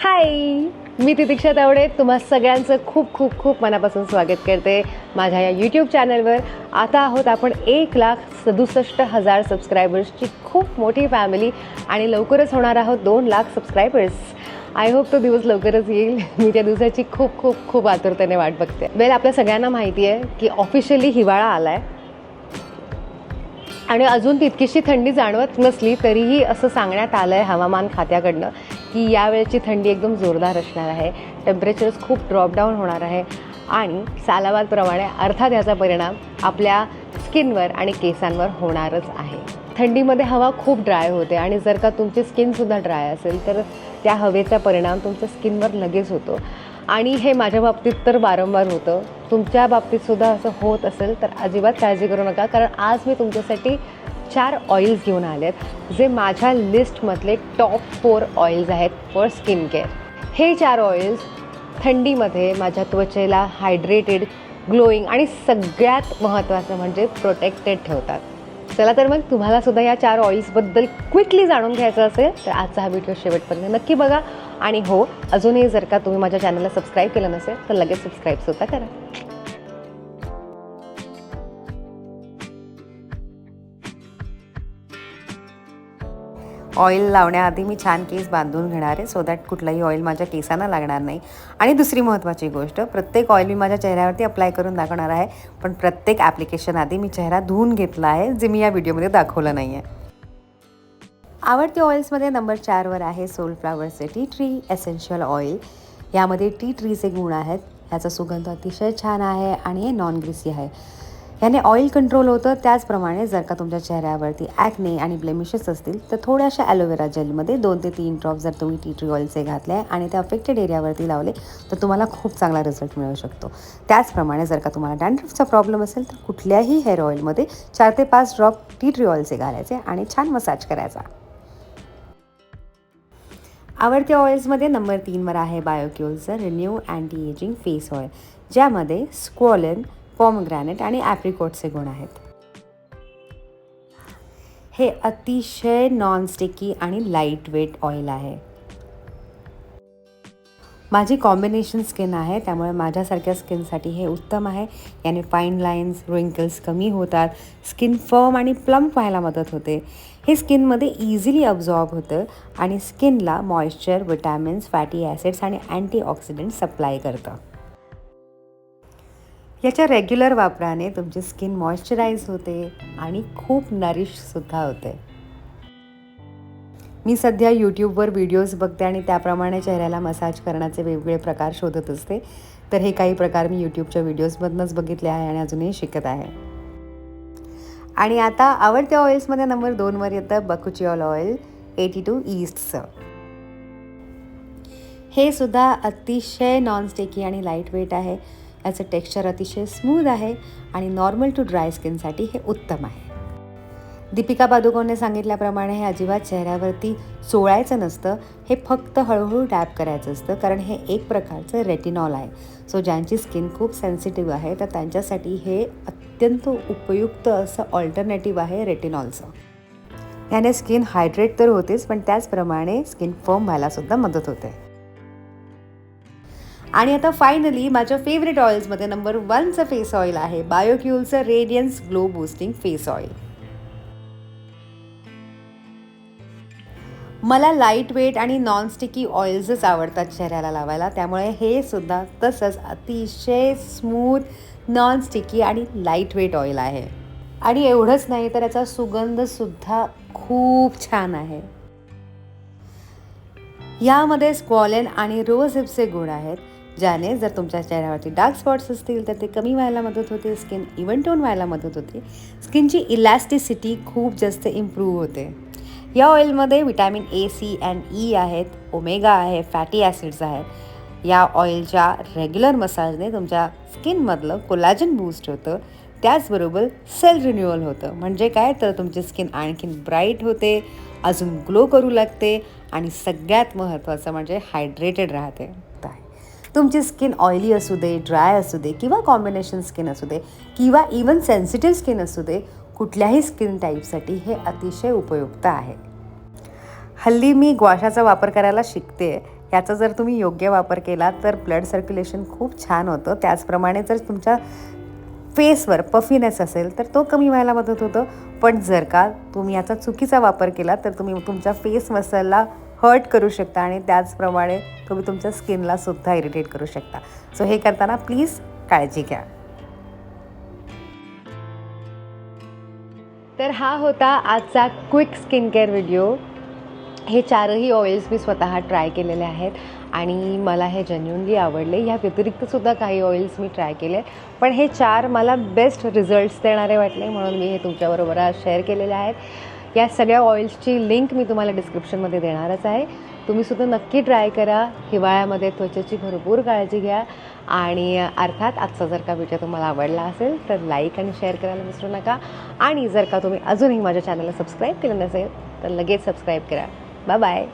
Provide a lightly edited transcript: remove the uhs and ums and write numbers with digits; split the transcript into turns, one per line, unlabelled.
हाय, मी तितिक्षा तावडे तुम्हा सगळ्यांचं खूप खूप खूप मनापासून स्वागत करते माझ्या या यूट्यूब चॅनलवर. आता आहोत आपण 1,67,000 सबस्क्रायबर्सची खूप मोठी फॅमिली आणि लवकरच होणार आहोत 2,00,000 सबस्क्रायबर्स. आय होप तो दिवस लवकरच येईल. मी त्या दिवसाची खूप खूप खूप आतुरतेने वाट बघते. आपल्या सगळ्यांना माहिती आहे की ऑफिशियली हिवाळा आला आहे आणि अजून तितकीशी थंडी जाणवत नसली तरीही असं सांगण्यात आलं आहे हवामान खात्याकडनं की यावेळची थंडी एकदम जोरदार असणार आहे. टेम्परेचर्स खूप ड्रॉपडाऊन होणार आहे आणि सालाबादप्रमाणे अर्थात याचा परिणाम आपल्या स्किनवर आणि केसांवर होणारच आहे. थंडीमध्ये हवा खूप ड्राय होते आणि जर का तुमची स्किनसुद्धा ड्राय असेल तर त्या हवेचा परिणाम तुमच्या स्किनवर लगेच होतो आणि हे माझ्या बाबतीत तर वारंवार होतं. तुमच्या बाबतीतसुद्धा असं होत असेल तर अजिबात काळजी करू नका, कारण आज मी तुमच्यासाठी 4 ऑइल्स घेऊन आले आहेत जे माझ्या लिस्टमधले टॉप 4 ऑइल्स आहेत फॉर स्किन केअर. हे 4 ऑइल्स थंडीमध्ये माझ्या त्वचेला हायड्रेटेड, ग्लोईंग आणि सगळ्यात महत्त्वाचं म्हणजे प्रोटेक्टेड ठेवतात. चला तर मग तुम्हालासुद्धा या 4 ऑइल्सबद्दल क्विकली जाणून घ्यायचं असेल तर आजचा हा व्हिडिओ शेवटपर्यंत नक्की बघा. आणि हो, अजूनही जर का तुम्ही माझ्या चॅनलला सबस्क्राईब केलं नसेल तर लगेच सबस्क्राईबसुद्धा करा. ऑइल लावण्याआधी मी छान केस बांधून घेणार आहे सो दॅट कुठलाही ऑइल माझ्या केसांना लागणार नाही. आणि दुसरी महत्त्वाची गोष्ट, प्रत्येक ऑइल मी माझ्या चेहऱ्यावरती अप्लाय करून दाखवणार आहे, पण प्रत्येक ॲप्लिकेशन आधी मी चेहरा धुवून घेतला आहे, जे मी या व्हिडिओमध्ये दाखवलं नाही आहे. आवडते ऑइल्समध्ये नंबर 4वर आहे सोलफ्लावरचे टी ट्री एसेन्शियल ऑइल. यामध्ये टी ट्रीचे गुण आहेत. ह्याचा सुगंध अतिशय छान आहे आणि हे नॉन ग्रीसी आहे. याने ऑइल कंट्रोल होतं. त्याचप्रमाणे जर का तुमच्या चेहऱ्यावरती ॲक्ने आणि ब्लेमिशेस असतील तर थोड्याशा ॲलोवेरा जेलमध्ये 2 ते 3 ड्रॉप जर तुम्ही टी ट्री ऑइलचे घातले आणि त्या अफेक्टेड एरियावरती लावले तर तुम्हाला खूप चांगला रिझल्ट मिळू शकतो. त्याचप्रमाणे जर का तुम्हाला डॅन्ड्रफचा प्रॉब्लेम असेल तर कुठल्याही हेअर ऑइलमध्ये 4 ते 5 ड्रॉप टी ट्री ऑइलचे घालायचे आणि छान मसाज करायचा. आवडत्या ऑइल्समध्ये नंबर 3वर आहे बायोक्युअलचं renew anti ageing face oil, ज्यामध्ये स्क्वॉलन, पॉमग्रॅनेट आणि ॲप्रिकॉटचे गुण आहेत. हे अतिशय नॉन स्टिकी आणि लाईट वेट ऑइल आहे. माझी कॉम्बिनेशन स्किन आहे त्यामुळे माझ्यासारख्या स्किनसाठी हे उत्तम आहे. याने फाईन लाईन्स, रिंकल्स कमी होतात, स्किन फर्म आणि प्लम्प व्हायला मदत होते. हे स्किनमध्ये इझिली अब्झॉर्ब होतं आणि स्किनला मॉइश्चर, विटॅमिन्स, फॅटी ॲसिड्स आणि अँटीऑक्सिडंट सप्लाय करतं. याच्या रेग्युलर वापराने तुमची स्किन मॉइश्चराईज होते आणि खूप नरिशसुद्धा होते. मी सध्या यूट्यूबवर व्हिडिओज बघते आणि त्याप्रमाणे चेहऱ्याला मसाज करण्याचे वेगवेगळे प्रकार शोधत असते. तर हे काही प्रकार मी यूट्यूबच्या व्हिडिओजमधूनच बघितले आहे आणि अजूनही शिकत आहे. आणि आता आवडत्या ऑइल्समध्ये नंबर 2वर येतं बकुचिऑल ऑइल 82 ईस्टचं. हे सुद्धा अतिशय नॉन स्टिकी आणि लाईट वेट आहे. याचं टेक्स्चर अतिशय स्मूथ आहे आणि नॉर्मल टू ड्राय स्किनसाठी हे उत्तम आहे. दीपिका पादुकोणने सांगितल्याप्रमाणे हे अजिबात चेहऱ्यावरती चोळायचं नसतं, हे फक्त हळूहळू टॅप करायचं असतं, कारण हे एक प्रकारचं रेटिनॉल आहे. सो ज्यांची स्किन खूप सेन्सिटिव्ह आहे तर त्यांच्यासाठी हे अत्यंत उपयुक्त असं ऑल्टरनेटिव्ह आहे रेटिनॉलचं. याने स्किन हायड्रेट तर होतेच, पण त्याचप्रमाणे स्किन फर्म व्हायलासुद्धा मदत होते. आणि आता फायनली माझ्या फेवरेट ऑइल्समध्ये नंबर 1चं फेस ऑइल आहे बायोक्युअलचं radiance glow boosting face oil. मला लाईट वेट आणि नॉन स्टिकी ऑइल्सच आवडतात चेहऱ्याला लावायला, त्यामुळे हे सुद्धा तसंच अतिशय स्मूथ, नॉन स्टिकी आणि लाईट वेट ऑइल आहे. आणि एवढंच नाही तर याचा सुगंधसुद्धा खूप छान आहे. यामध्ये स्क्वॉलन आणि रोज हिप्सचे गुण आहेत, ज्याने जर तुमच्या चेहऱ्यावरती डार्क स्पॉट्स असतील तर ते कमी व्हायला मदत होते, स्किन इव्हन टोन व्हायला मदत होते, स्किनची इलॅस्टिसिटी खूप जास्त इम्प्रूव्ह होते. या ऑइलमध्ये vitamin A, C and E आहेत, ओमेगा आहे, फॅटी ॲसिड्स आहेत. या ऑइलच्या रेग्युलर मसाजने तुमच्या स्किनमधलं कोलॅजन बूस्ट होतं. त्याचबरोबर सेल रिन्युअल होतं. म्हणजे काय तर तुमची स्किन आणखीन ब्राईट होते, अजून ग्लो करू लागते आणि सगळ्यात महत्त्वाचं म्हणजे हायड्रेटेड राहते. तुमची स्किन ऑइली असू दे, ड्राय असू दे किंवा कॉम्बिनेशन स्किन असू दे किंवा इवन सेन्सिटिव्ह स्किन असू दे, कुठल्याही स्किन टाईपसाठी हे अतिशय उपयुक्त आहे. हल्ली मी ग्वाशाचा वापर करायला शिकते. ह्याचा जर तुम्ही योग्य वापर केला तर ब्लड सर्क्युलेशन खूप छान होतं. त्याचप्रमाणे जर तुमच्या फेसवर पफीनेस असेल तर तो कमी व्हायला मदत होतं. पण जर का तुम्ही याचा चुकीचा वापर केला तर तुम्ही तुमच्या फेस मसलला हर्ट करू शकता आणि त्याचप्रमाणे तुम्ही तुमच्या स्किनला सुद्धा इरिटेट करू शकता. सो हे करताना प्लीज काळजी घ्या. तर हा होता आजचा क्विक स्किन केअर व्हिडिओ. हे 4ही ऑइल्स मी स्वतः ट्राय केलेले आहेत आणि मला हे जेन्युइनली आवडले. ह्या व्यतिरिक्तसुद्धा काही ऑइल्स मी ट्राय केले, पण हे 4 मला बेस्ट रिझल्ट्स देणारे वाटले म्हणून मी हे तुमच्याबरोबर आज शेअर केलेले आहेत. या सगळ्या ऑइल्सची लिंक मी तुम्हाला डिस्क्रिप्शनमध्ये देणारच आहे. तुम्हीसुद्धा नक्की ट्राय करा. हिवाळ्यामध्ये त्वचेची भरपूर काळजी घ्या आणि अर्थात आजचा जर का व्हिडिओ तुम्हाला आवडला असेल तर लाईक आणि शेअर करायला विसरू नका. आणि जर का तुम्ही अजूनही माझ्या चॅनलला सबस्क्राईब केलं नसेल तर लगेच सबस्क्राईब करा. Bye bye.